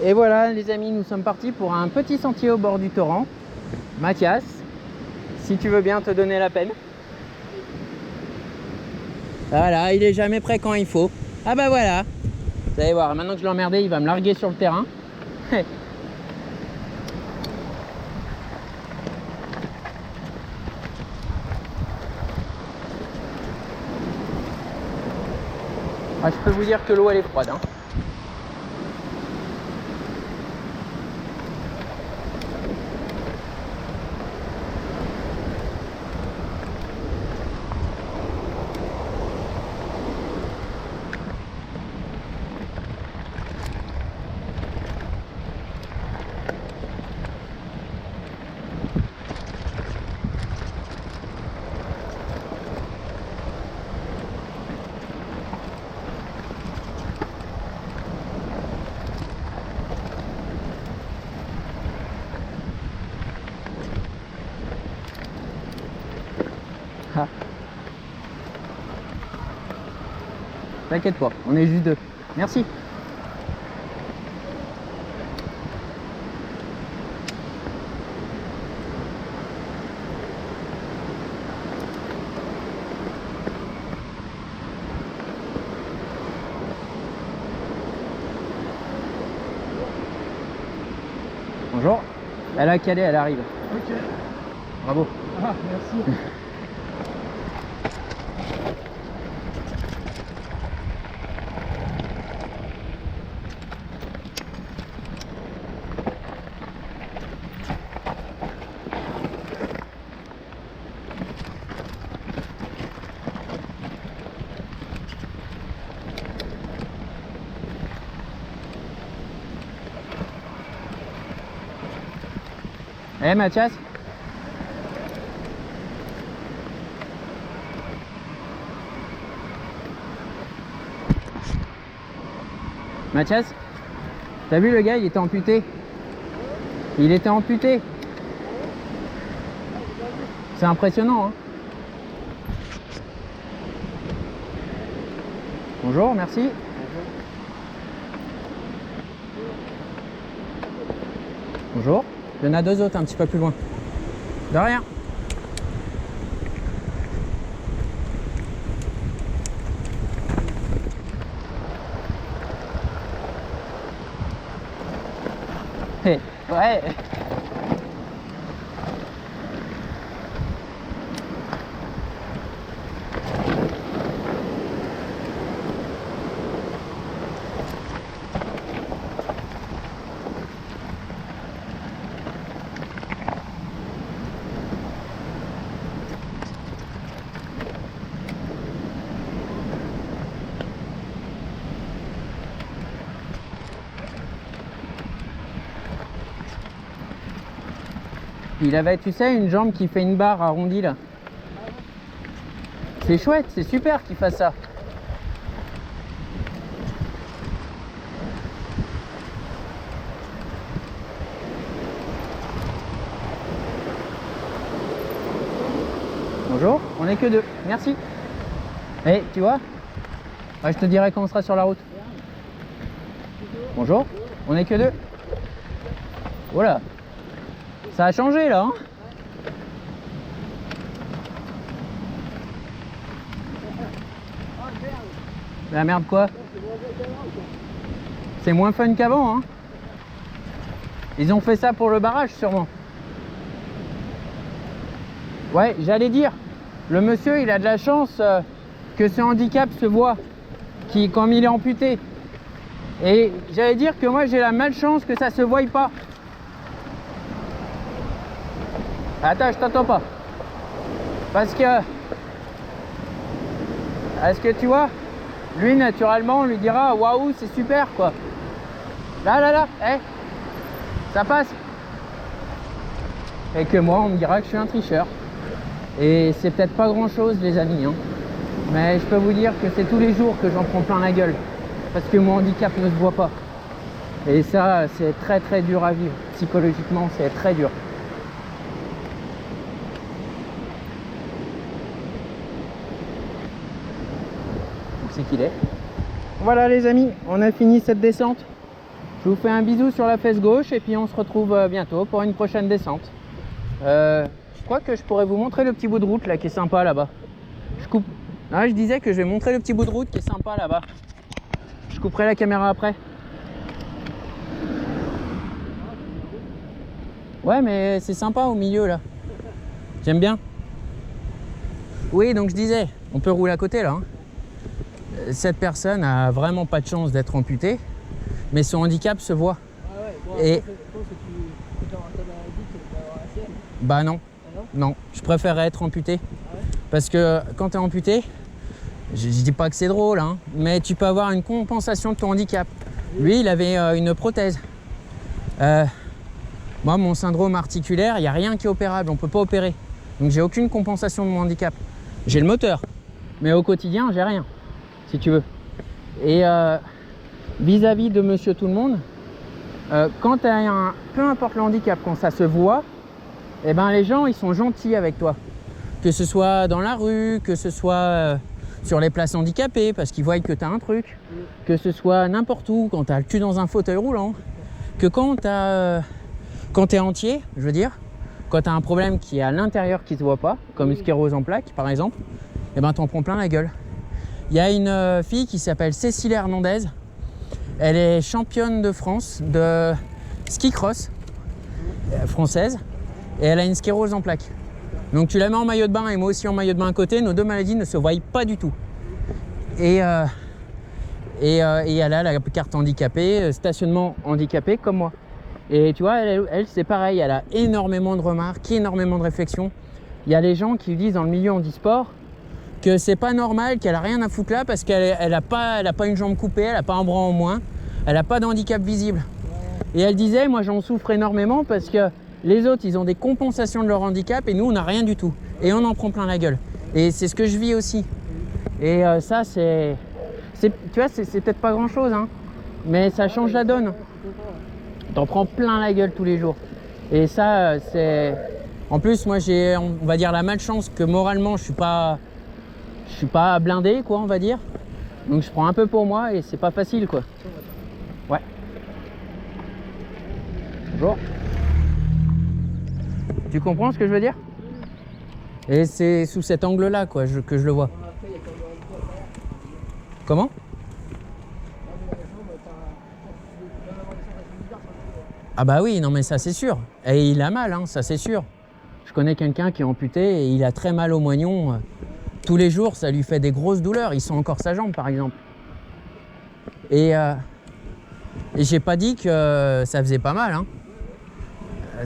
Et voilà les amis, nous sommes partis pour un petit sentier au bord du torrent. Mathias, si tu veux bien te donner la peine. Voilà, il est jamais prêt quand il faut. Ah bah voilà. Vous allez voir, maintenant que je l'ai emmerdé, il va me larguer sur le terrain. Ah, je peux vous dire que l'eau elle est froide, hein. Ah. T'inquiète pas, on est juste deux. Merci. Bonjour. Elle a calé, elle arrive. Ok. Bravo. Ah, merci. Eh Mathias. Mathias, t'as vu le gars, il était amputé. Il était amputé. C'est impressionnant, hein. Bonjour, merci. Bonjour. Il y en a deux autres un petit peu plus loin. De rien. Hey, ouais. Il avait, tu sais, une jambe qui fait une barre arrondie là. C'est chouette, c'est super qu'il fasse ça. Bonjour, on est que deux, merci. Et tu vois, je te dirai quand on sera sur la route. Bonjour, on est que deux. Voilà, ça a changé là, hein. La merde quoi? C'est moins fun qu'avant, hein. Ils ont fait ça pour le barrage sûrement. Ouais, j'allais dire, le monsieur il a de la chance que ce handicap se voit, comme il est amputé. Et j'allais dire que moi j'ai la malchance que ça se voie pas. Attends, je t'entends pas. Parce que... Est-ce que tu vois? Lui naturellement on lui dira waouh c'est super quoi. Là, ça passe. Et que moi on me dira que je suis un tricheur. Et c'est peut-être pas grand chose les amis, hein. Mais je peux vous dire que c'est tous les jours que j'en prends plein la gueule. Parce que mon handicap ne se voit pas. Et ça c'est très très dur à vivre. Psychologiquement c'est très dur. Où c'est qu'il est? Voilà les amis, on a fini cette descente. Je vous fais un bisou sur la fesse gauche et puis on se retrouve bientôt pour une prochaine descente. Je crois que je pourrais vous montrer le petit bout de route là qui est sympa là-bas. Je coupe. Ah, je disais que je vais montrer le petit bout de route qui est sympa là-bas. Je couperai la caméra après. Ouais, mais c'est sympa au milieu là. J'aime bien. Oui, donc je disais, on peut rouler à côté là. Cette personne a vraiment pas de chance d'être amputée, mais son handicap se voit. Et bah non, non, je préférerais être amputé. Parce que quand tu es amputé, je dis pas que c'est drôle, hein, mais tu peux avoir une compensation de ton handicap. Lui, il avait une prothèse. Moi, mon syndrome articulaire, il n'y a rien qui est opérable, on ne peut pas opérer. Donc j'ai aucune compensation de mon handicap. J'ai le moteur, mais au quotidien, j'ai rien, si tu veux. Et vis-à-vis de monsieur tout le monde, quand tu as peu importe le handicap, quand ça se voit, eh ben, les gens, ils sont gentils avec toi. Que ce soit dans la rue, que ce soit sur les places handicapées, parce qu'ils voient que tu as un truc, que ce soit n'importe où, quand tu as le cul dans un fauteuil roulant, que quand tu es entier, je veux dire, quand tu as un problème qui est à l'intérieur qui ne se voit pas, comme une sclérose en plaques par exemple, eh ben, tu en prends plein la gueule. Il y a une fille qui s'appelle Cécile Hernandez, elle est championne de France de ski cross française et elle a une sclérose en plaques. Donc tu la mets en maillot de bain et moi aussi en maillot de bain à côté, nos deux maladies ne se voient pas du tout. Et elle a la carte handicapée, stationnement handicapé comme moi. Et tu vois, elle c'est pareil, elle a énormément de remarques, énormément de réflexions. Il y a les gens qui disent dans le milieu handisport que c'est pas normal, qu'elle a rien à foutre là parce qu'elle a pas une jambe coupée, elle a pas un bras en moins, elle a pas de handicap visible. Et elle disait, moi j'en souffre énormément parce que les autres, ils ont des compensations de leur handicap et nous, on n'a rien du tout. Et on en prend plein la gueule. Et c'est ce que je vis aussi. Et ça, tu vois, c'est peut-être pas grand-chose, hein, mais ça change la donne. T'en prends plein la gueule tous les jours. Et ça, c'est... En plus, moi, j'ai, on va dire, la malchance que moralement, je suis pas blindé, quoi, on va dire. Donc, je prends un peu pour moi et c'est pas facile, quoi. Ouais. Bonjour. Tu comprends ce que je veux dire? Et c'est sous cet angle-là, quoi, que je le vois. Comment? Ah bah oui, non mais ça c'est sûr. Et il a mal, hein, ça c'est sûr. Je connais quelqu'un qui est amputé et il a très mal au moignon. Tous les jours, ça lui fait des grosses douleurs. Il sent encore sa jambe, par exemple. Et j'ai pas dit que ça faisait pas mal, hein.